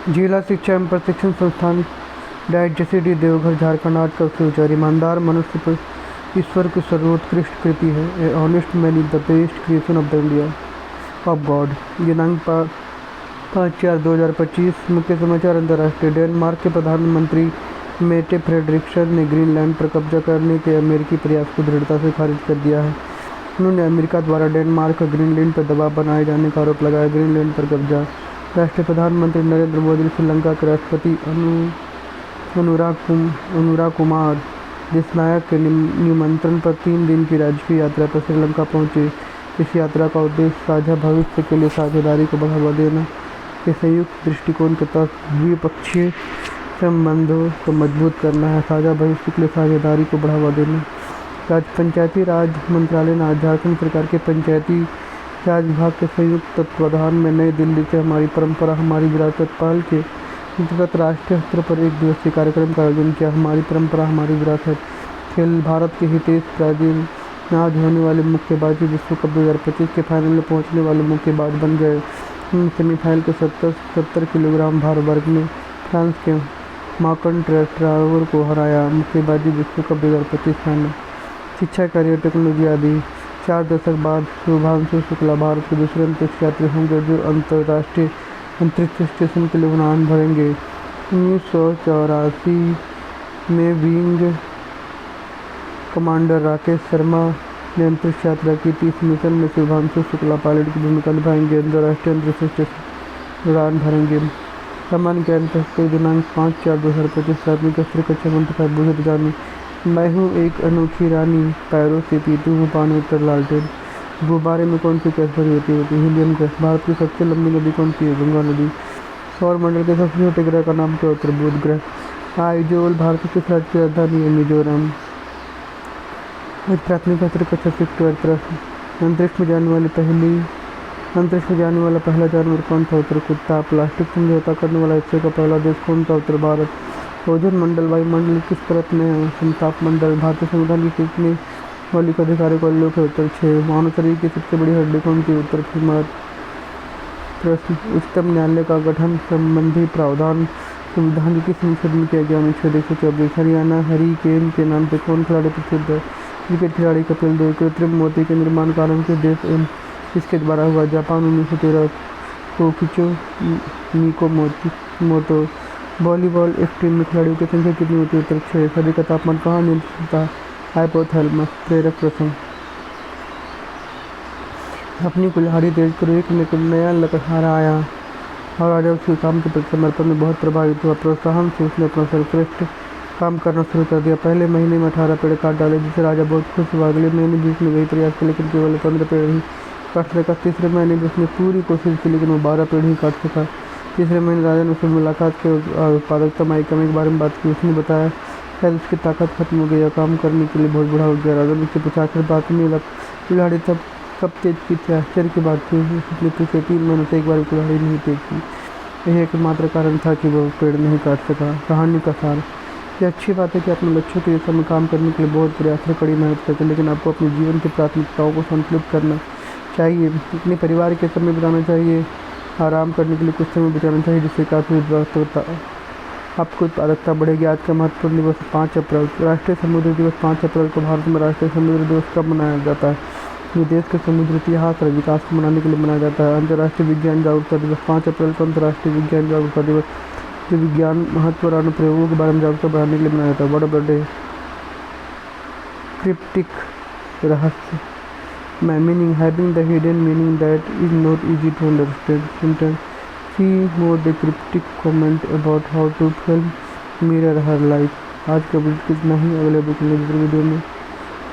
जिला शिक्षा एवं प्रशिक्षण संस्थान डाइट जसीडीह देवघर झारखंड आज का फ्यूचर। ईमानदार मनुष्य पर ईश्वर की सर्वोत्कृष्ट कृति है। A honest man is the best creation of the India of God. दिनांक 5/4/2025। मुख्य समाचार। अंतर्राष्ट्रीय। डेनमार्क के प्रधानमंत्री मेटे फ्रेडरिक्सन ने ग्रीनलैंड पर कब्जा करने के अमेरिकी प्रयास को दृढ़ता से खारिज कर दिया है। उन्होंने अमेरिका द्वारा डेनमार्क और ग्रीनलैंड पर दबाव बनाए जाने का आरोप लगाया। ग्रीनलैंड पर कब्जा। राष्ट्रीय। प्रधानमंत्री नरेंद्र मोदी ने श्रीलंका के राष्ट्रपति अनुरा कुमार दिसनायक के निमंत्रण पर 3 दिन की राजकीय यात्रा पर श्रीलंका पहुंचे। इस यात्रा का उद्देश्य साझा भविष्य के लिए साझेदारी को बढ़ावा देना के संयुक्त दृष्टिकोण के तहत द्विपक्षीय संबंधों को मजबूत करना है। साझा भविष्य के लिए साझेदारी को बढ़ावा देना। पंचायती राज मंत्रालय ने आज झारखंड सरकार के पंचायती राज विभाग के संयुक्त तत्वाधान में नई दिल्ली से हमारी परंपरा हमारी विरासत पहल के अंतर्गत राष्ट्रीय स्तर पर एक दिवसीय कार्यक्रम का आयोजन किया। हमारी परंपरा हमारी विरासत खेल। भारत के हितेश ब्राजील में आज होने वाले मुक्केबाजी विश्व कप 2025 के फाइनल में पहुंचने वाले मुक्केबाज बन गए। सेमीफाइनल के 70 किलोग्राम भार वर्ग में फ्रांस के मार्कन ट्रावर को हराया। मुक्केबाजी विश्व कप 2025 फाइनल। शिक्षा, करियर, टेक्नोलॉजी आदि। 4 दशक बाद शुभांशु शुक्ला भारत के दूसरे अंतरिक्ष यात्री होंगे जो अंतर्राष्ट्रीय अंतरिक्ष स्टेशन के लिए उड़ान भरेंगे। 1984 में विंग कमांडर राकेश शर्मा ने अंतरिक्ष यात्रा की थी। इस मिशन में शुभांशु शुक्ला पायलट की भूमिका निभाएंगे। अंतर्राष्ट्रीय अंतरिक्ष स्टेशन उड़ान भरेंगे। सामान्य ज्ञान पुस्तक। दिनांक 5/4/2025। प्राथमिक स्तर कक्षा मंत्री बुझत जानी। मैं हूँ एक अनोखी रानी, पैरों से पीती हूँ पानी उत्तर लालटेन। गुब्बारे में कौन सी गैस भरी होती है? Helium gas. भारत की सबसे लंबी नदी कौन सी है? गंगा नदी। सौर मंडल के सबसे छोटे ग्रह का नाम क्या उत्तर बुध ग्रह। आइजोल भारत की किस राज्य की राजधानी है? मिजोरम। प्राथमिक स्तर कक्षा 6 अंतरिक्ष में जाने वाला पहला जानवर कौन था? उत्तर कुत्ता। प्लास्टिक समझौता करने वाला एशिया का पहला देश कौन था? उत्तर भारत। ओजोन मंडल वायुमंडल किस परत में है? समताप मंडल। भारतीय संविधान की कितने मौलिक अधिकारों का उल्लेख है? उत्तर 6। मानव शरीर की सबसे बड़ी हड्डी कौन सी? उत्तर फीमर। प्रश्न। उच्चतम न्यायालय का गठन संबंधी प्रावधान संविधान की किस अनुच्छेद में किया गया? अनुच्छेद 124। हरियाणा हरिकेन के नाम से कौन खिलाड़ी प्रसिद्ध है? क्रिकेट खिलाड़ी कपिल देव। कृत्रिम मोती के निर्माण कारण के देश एवं किसके द्वारा हुआ? जापान। 1913। कोकिचो मिकोमोटो। वॉलीबॉल एक टीम में खिलाड़ियों की संख्या कितनी होती है? उत्तर 6। शरीर का तापमान कहाँ नियंत्रित होता है? हाइपोथैलेमस। प्रेरक प्रसंग। अपनी कुल्हाड़ी तेज करो, एक नया लकड़हारा आया और राजा उसके काम के प्रति समर्पण में बहुत प्रभावित हुआ। प्रोत्साहन से उसने अपना सर्वश्रेष्ठ काम करना शुरू कर दिया। पहले महीने में 18 पेड़ काट डाले जिससे राजा बहुत खुश हुआ। अगले महीने भी उसने वही प्रयास किया लेकिन केवल 15 पेड़ ही काट सका। तीसरे महीने भी उसने पूरी कोशिश की लेकिन वो 12 पेड़ ही काट सका। तीसरे महीने राजा ने उससे मुलाकात की और उत्पादकता माई कमी के बारे में बात की। उसने बताया शायद उसकी ताकत खत्म हो गई या काम करने के लिए बहुत बूढ़ा हो गया। राजा ने उससे पूछा आखिर बात नहीं लग कुल्हाड़ी तब कब तेज की थी? आश्चर्य की बात थी उसने पिछले 3 महीनों से एक बार कुल्हाड़ी नहीं तेज की। यही एकमात्र कारण था कि वो पेड़ नहीं काट सका। कहानी का सार। ये अच्छी बात है कि अपने लक्ष्यों की दिशा में काम करने के लिए बहुत प्रयास और कड़ी मेहनत करते हैं लेकिन आपको अपने जीवन की प्राथमिकताओं को संतुलित करना चाहिए। अपने परिवार के समय बिताना चाहिए, आराम करने के लिए कुछ समय बचाना चाहिए जिससे काफ़ी आपको उत्पादकता बढ़ेगी। आज का महत्वपूर्ण दिवस 5 अप्रैल। राष्ट्रीय समुद्र दिवस 5 अप्रैल को भारत में राष्ट्रीय समुद्र दिवस कब मनाया जाता है? ये देश के समुद्र इतिहास और विकास को मनाने के लिए मनाया जाता है। अंतर्राष्ट्रीय विज्ञान जागरूकता दिवस 5 अप्रैल को अंतर्राष्ट्रीय विज्ञान जागरूकता दिवस जो विज्ञान महत्व और अनुप्रयोगों के बारे में जागरूकता बढ़ाने के लिए मनाया जाता है। Word of the day. Cryptic रहस्य My meaning having the hidden meaning that is not easy to understand. Sentence. See more the cryptic comment about how to film mirror her life. आज का वीडियो कितना ही, अगले video में।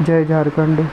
जय झारखंड।